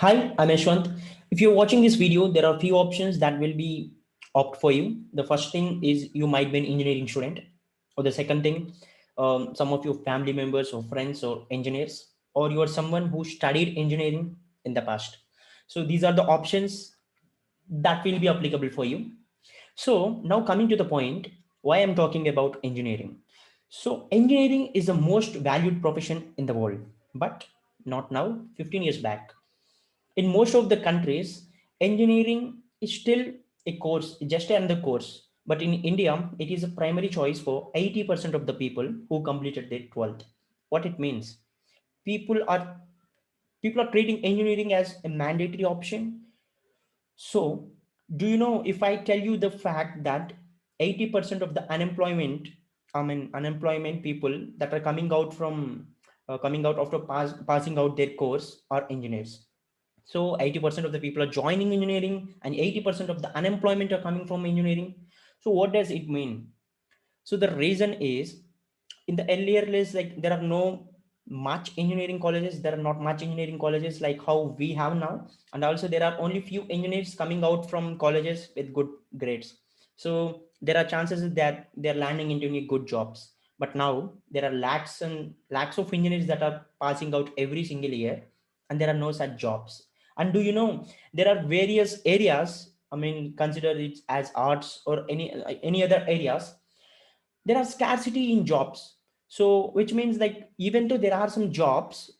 Hi, I'm Ashwant. If you're watching this video, there are a few options that will be opt for you. The first thing is you might be an engineering student, or the second thing, some of your family members or friends or engineers, or you are someone who studied engineering in the past. So these are the options that will be applicable for you. So now coming to the point, why I'm talking about engineering. So engineering is the most valued profession in the world, but not now, 15 years back. In most of the countries, engineering is still a course, just another course. But in India, it is a primary choice for 80% of the people who completed their 12th. What it means? People are people are treating engineering as a mandatory option. So, do you know if I tell you the fact that 80% of the unemployment people that are coming out after passing out their course are engineers. So 80% of the people are joining engineering and 80% of the unemployment are coming from engineering. So what does it mean? So the reason is, in the earlier days, like there are no much engineering colleges, there are not much engineering colleges like how we have now, and also there are only few engineers coming out from colleges with good grades. So there are chances that they're landing into any good jobs. But now there are lakhs and lakhs of engineers that are passing out every single year, and there are no such jobs. And do you know there are various areas, consider it as arts or any other areas, there are scarcity in jobs. So which means, like, even though there are some jobs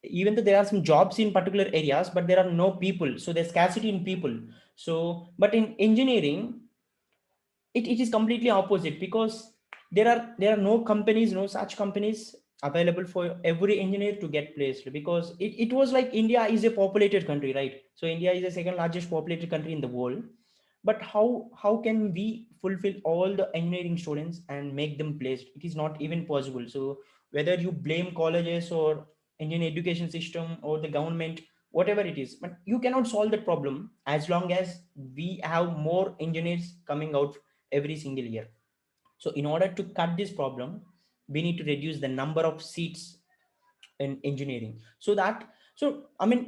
in particular areas, but there are no people, so there's scarcity in people. So but in engineering, it is completely opposite, because there are no companies, no such companies available for every engineer to get placed, because it was like India is a populated country, right? So India is the second largest populated country in the world. But how can we fulfill all the engineering students and make them placed? It is not even possible. So whether you blame colleges or Indian education system or the government, whatever it is, but you cannot solve that problem as long as we have more engineers coming out every single year. So in order to cut this problem, we need to reduce the number of seats in engineering. So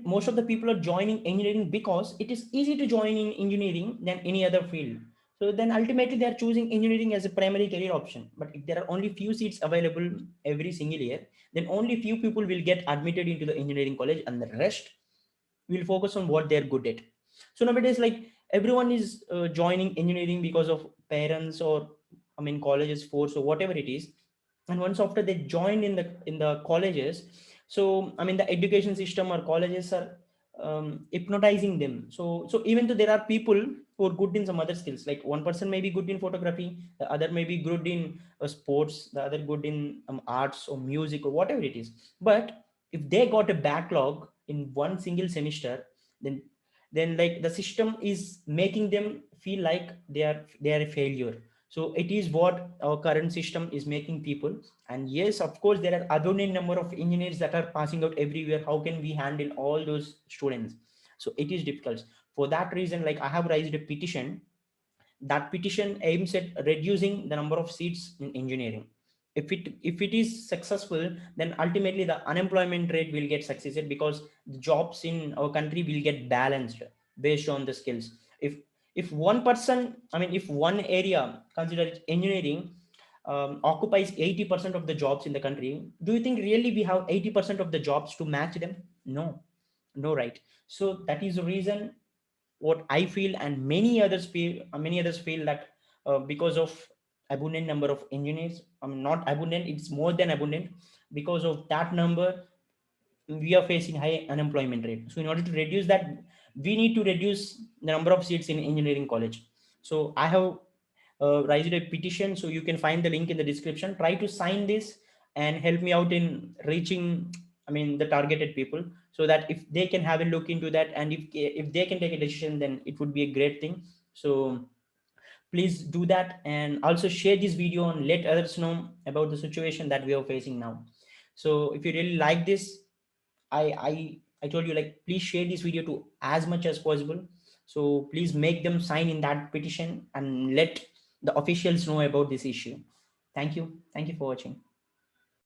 most of the people are joining engineering because it is easy to join in engineering than any other field. So then ultimately they are choosing engineering as a primary career option. But if there are only few seats available every single year, then only few people will get admitted into the engineering college, and the rest will focus on what they're good at. So nowadays, like, everyone is joining engineering because of parents or colleges force or whatever it is. And once after they join in the colleges, so the education system or colleges are hypnotizing them. So even though there are people who are good in some other skills, like one person may be good in photography, the other may be good in sports, the other good in arts or music or whatever it is. But if they got a backlog in one single semester, then like the system is making them feel like they are a failure. So it is what our current system is making people. And yes, of course, there are abundant number of engineers that are passing out everywhere. How can we handle all those students? So it is difficult. For that reason, like, I have raised a petition. That petition aims at reducing the number of seats in engineering. If it is successful, then ultimately the unemployment rate will get succeeded, because the jobs in our country will get balanced based on the skills. If one person, if one area considered engineering occupies 80% of the jobs in the country, do you think really we have 80% of the jobs to match them? No, no, right? So that is the reason what I feel, and many others feel that because of abundant number of engineers, not abundant, it's more than abundant. Because of that number, we are facing high unemployment rate. So in order to reduce that, we need to reduce the number of seats in engineering college. So I have raised a petition, so you can find the link in the description. Try to sign this and help me out in reaching the targeted people, so that if they can have a look into that, and if they can take a decision, then it would be a great thing. So please do that, and also share this video and let others know about the situation that we are facing now. So if you really like this, I told you, like, please share this video to as much as possible. So please make them sign in that petition and let the officials know about this issue. Thank you for watching.